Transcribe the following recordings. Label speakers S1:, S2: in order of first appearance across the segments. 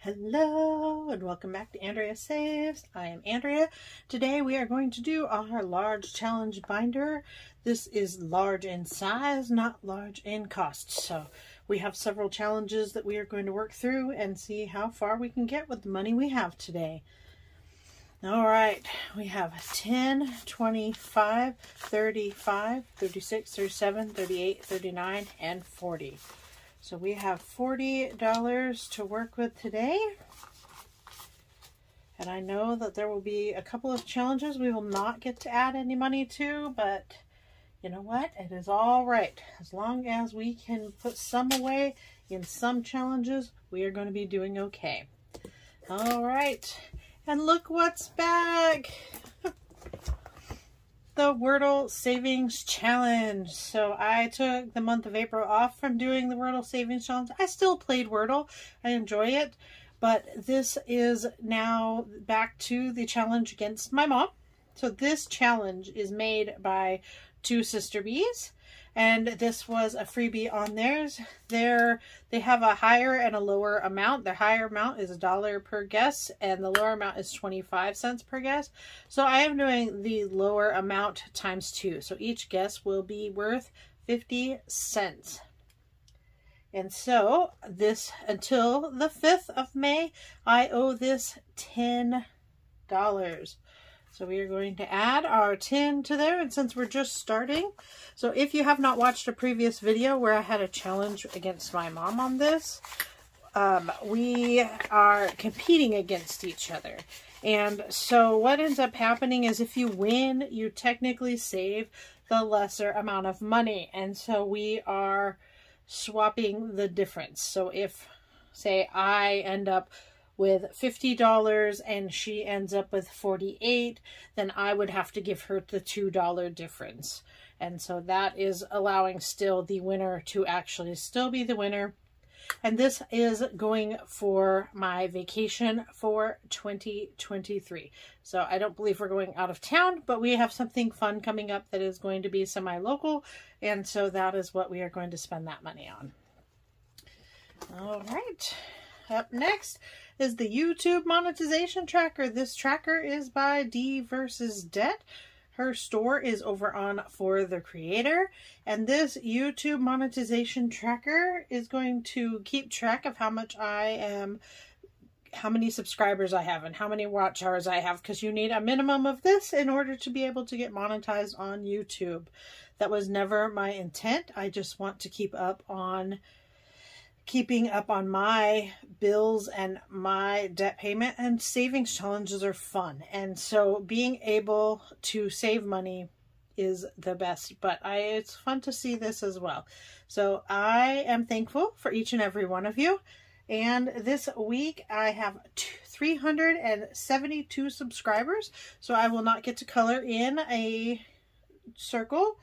S1: Hello and welcome back to Andrea Saves. I am Andrea. Today we are going to do our large challenge binder. This is large in size, not large in cost. So we have several challenges that we are going to work through and see how far we can get with the money we have today. All right, we have 10, 25, 35, 36, 37, 38, 39, and 40. So we have $40 to work with today. And I know that there will be a couple of challenges we will not get to add any money to, but you know what? It is all right. As long as we can put some away in some challenges, we are going to be doing okay. All right. And look what's back. The Wordle Savings Challenge. So I took the month of April off from doing the Wordle Savings Challenge. I still played Wordle. I enjoy it. But this is now back to the challenge against my mom. So this challenge is made by two sister bees. And this was a freebie on theirs. They have a higher and a lower amount. The higher amount is $1 per guess, and the lower amount is 25 cents per guess. So I am doing the lower amount times 2. So each guess will be worth 50 cents. And so this, until the 5th of May, I owe this $10. So we are going to add our 10 to there, and since we're just starting, so if you have not watched a previous video where I had a challenge against my mom on this, we are competing against each other. And so what ends up happening is if you win, you technically save the lesser amount of money. And so we are swapping the difference. So if, say, I end up with $50 and she ends up with 48, then I would have to give her the $2 difference. And so that is allowing still the winner to actually still be the winner. And this is going for my vacation for 2023. So I don't believe we're going out of town, but we have something fun coming up that is going to be semi-local. And so that is what we are going to spend that money on. All right. Up next is the YouTube monetization tracker. This tracker is by D versus Debt. Her store is over on For the Creator. And this YouTube monetization tracker is going to keep track of how much how many subscribers I have and how many watch hours I have, because you need a minimum of this in order to be able to get monetized on YouTube. That was never my intent. I just want to keeping up on my bills and my debt payment, and savings challenges are fun. And so being able to save money is the best, but it's fun to see this as well. So I am thankful for each and every one of you. And this week I have 372 subscribers. So I will not get to color in a circle.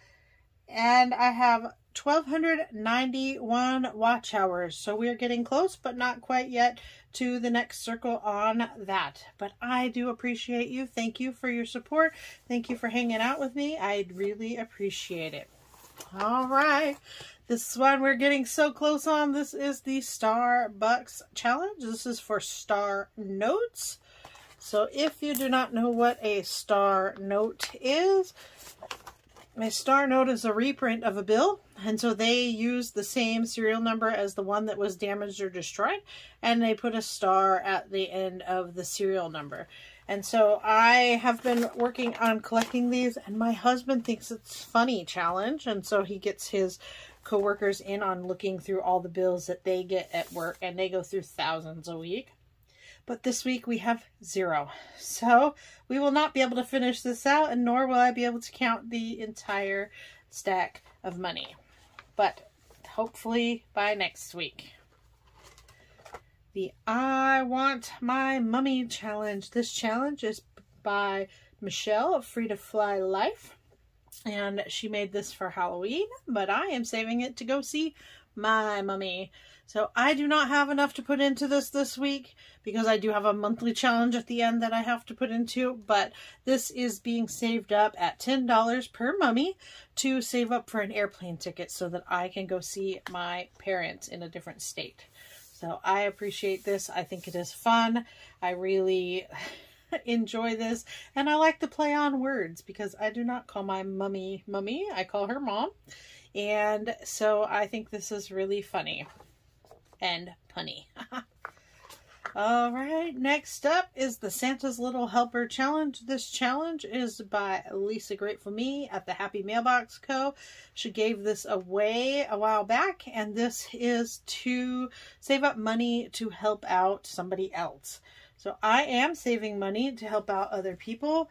S1: And I have 1,291 watch hours. So we are getting close, but not quite yet to the next circle on that. But I do appreciate you. Thank you for your support. Thank you for hanging out with me. I really appreciate it. All right. This one we're getting so close on. This is the Starbucks challenge. This is for Star Notes. So if you do not know what a Star Note is, a Star Note is a reprint of a bill, and so they use the same serial number as the one that was damaged or destroyed, and they put a star at the end of the serial number. And so I have been working on collecting these, and my husband thinks it's funny challenge, and so he gets his coworkers in on looking through all the bills that they get at work, and they go through thousands a week. But this week we have 0. So we will not be able to finish this out, and nor will I be able to count the entire stack of money. But hopefully by next week. The I Want My Mummy challenge. This challenge is by Michelle of Free to Fly Life. And she made this for Halloween, but I am saving it to go see my mummy. So I do not have enough to put into this week, because I do have a monthly challenge at the end that I have to put into, but this is being saved up at $10 per mummy to save up for an airplane ticket so that I can go see my parents in a different state. So I appreciate this. I think it is fun. I really enjoy this. And I like to play on words because I do not call my mummy mummy. I call her mom. And so I think this is really funny and punny. All right, next up is the Santa's Little Helper Challenge. This challenge is by Lisa Grateful Me at the Happy Mailbox Co. She gave this away a while back, and this is to save up money to help out somebody else. So I am saving money to help out other people,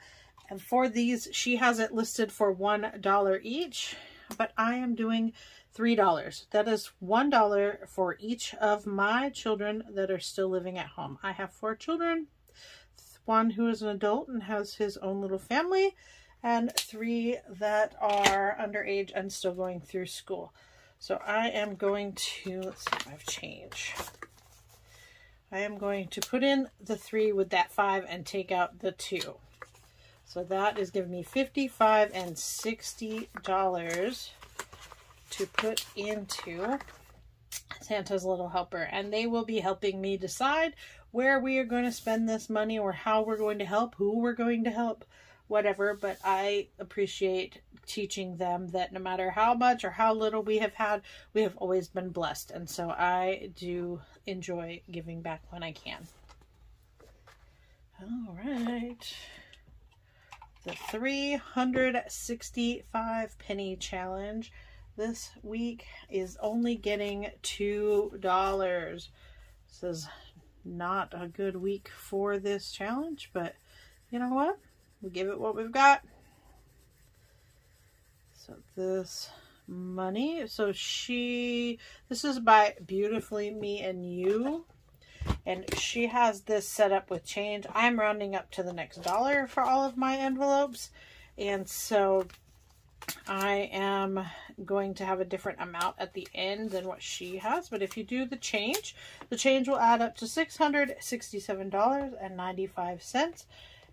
S1: and for these, she has it listed for $1 each, but I am doing $3. That is $1 for each of my children that are still living at home. I have 4 children, 1 who is an adult and has his own little family, and 3 that are underage and still going through school. So I am going to, let's see if I have change. I am going to put in the 3 with that 5 and take out the 2. So that is giving me $55 and $60 to put into Santa's Little Helper, and they will be helping me decide where we are going to spend this money or how we're going to help, who we're going to help, whatever. But I appreciate teaching them that no matter how much or how little we have had, we have always been blessed, and so I do enjoy giving back when I can. All right, the 365 penny challenge this week is only getting $2. This is not a good week for this challenge, but you know what? We give it what we've got. So this money, this is by Beautifully Me and You, and she has this set up with change. I'm rounding up to the next dollar for all of my envelopes, and so I am going to have a different amount at the end than what she has. But if you do the change will add up to $667.95.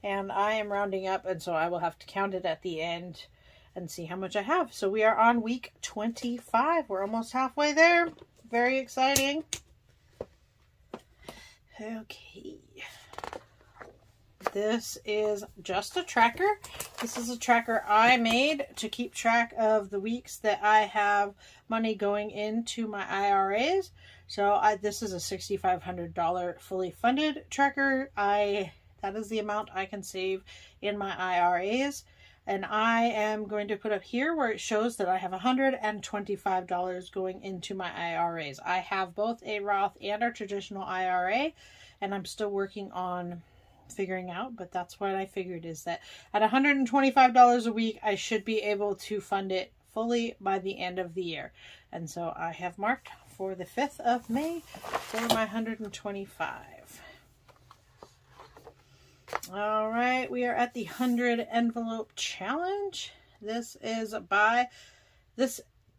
S1: And I am rounding up, and so I will have to count it at the end and see how much I have. So we are on week 25. We're almost halfway there. Very exciting. Okay. This is just a tracker. This is a tracker I made to keep track of the weeks that I have money going into my IRAs. So this is a $6,500 fully funded tracker. That is the amount I can save in my IRAs. And I am going to put up here where it shows that I have $125 going into my IRAs. I have both a Roth and a traditional IRA, and I'm still working on figuring out, but that's what I figured, is that at $125 a week, I should be able to fund it fully by the end of the year. And so I have marked for the 5th of May for my 125. All right, we are at the 100 envelope challenge. This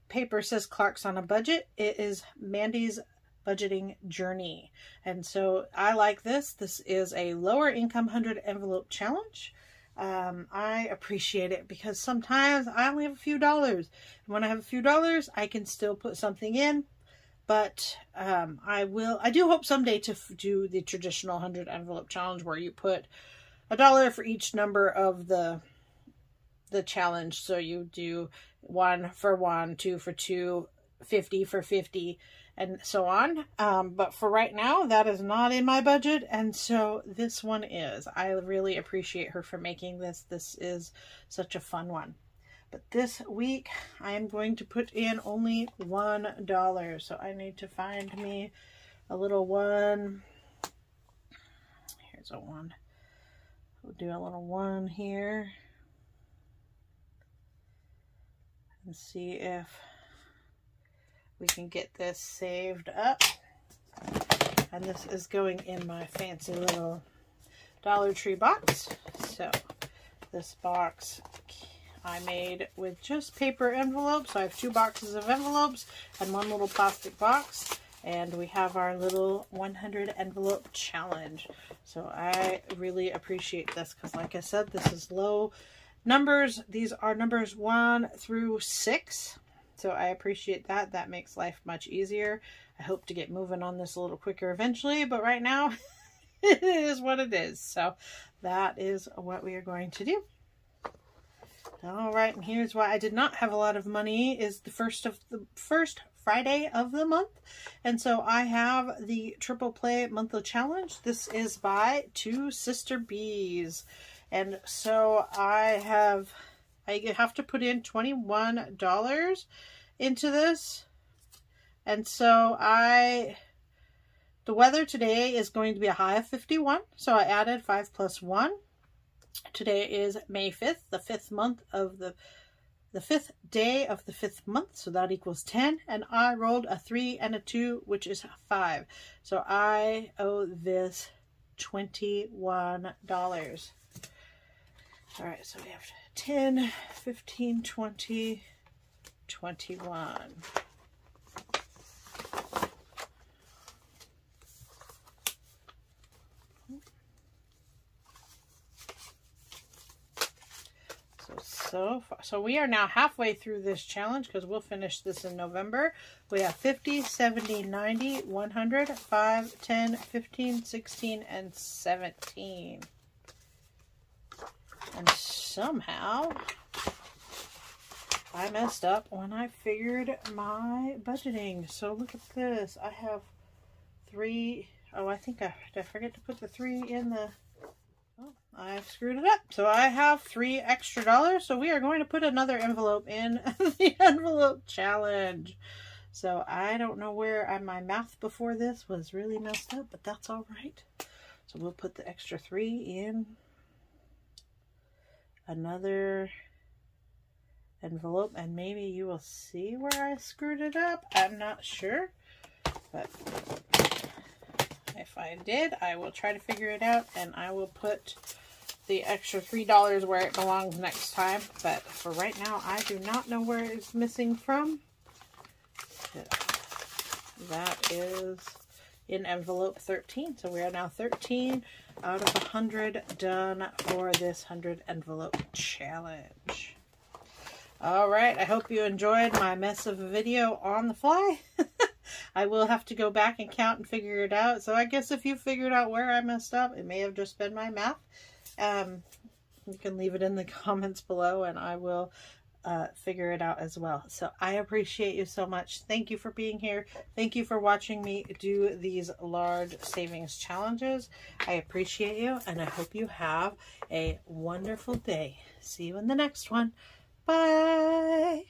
S1: paper says Clark's on a Budget. It is Mandy's budgeting journey, and so I like this. This is a lower income 100 envelope challenge. I appreciate it because sometimes I only have a few dollars, and when I have a few dollars, I can still put something in. But I do hope someday to do the traditional 100 envelope challenge where you put $1 for each number of the challenge. So you do 1 for 1, 2 for 2, 50 for 50, and so on. But for right now, that is not in my budget, and so this one is. I really appreciate her for making this. This is such a fun one. But this week, I am going to put in only $1. So I need to find me a little one. Here's a 1. We'll do a little 1 here. And see if we can get this saved up. And this is going in my fancy little Dollar Tree box. So this box I made with just paper envelopes. So I have 2 boxes of envelopes and 1 little plastic box. And we have our little 100 envelope challenge. So I really appreciate this because, like I said, this is low numbers. These are numbers 1 through 6. So I appreciate that. That makes life much easier. I hope to get moving on this a little quicker eventually, but right now it is what it is. So that is what we are going to do. All right, and here's why I did not have a lot of money. Is the first Friday of the month, and so I have the Triple Play Monthly Challenge. This is by Two Sister Bees, and so I have to put in $21 into this, and so the weather today is going to be a high of 51, so I added 5 plus 1. Today is May 5th, the 5th month of the 5th day of the 5th month, so that equals 10, and I rolled a 3 and a 2, which is 5. So I owe this $21. All right, so we have 10, 15, 20, 21. So we are now halfway through this challenge because we'll finish this in November. We have 50, 70, 90, 100, 5, 10, 15, 16, and 17. And somehow I messed up when I figured my budgeting. So look at this. I have 3. Oh, I think did I forget to put the 3 in the... I've screwed it up. So I have $3 extra. So we are going to put another envelope in the envelope challenge. So I don't know where my math before this was really messed up, but that's all right. So we'll put the extra 3 in another envelope, and maybe you will see where I screwed it up. I'm not sure, but if I did, I will try to figure it out, and I will put the extra $3 where it belongs next time. But for right now, I do not know where it's missing from. That is in envelope 13. So we are now 13 out of 100 done for this 100 envelope challenge. All right, I hope you enjoyed my mess of a video on the fly. I will have to go back and count and figure it out. So I guess if you figured out where I messed up, it may have just been my math. You can leave it in the comments below, and I will figure it out as well. So I appreciate you so much. Thank you for being here. Thank you for watching me do these large savings challenges. I appreciate you, and I hope you have a wonderful day. See you in the next one. Bye.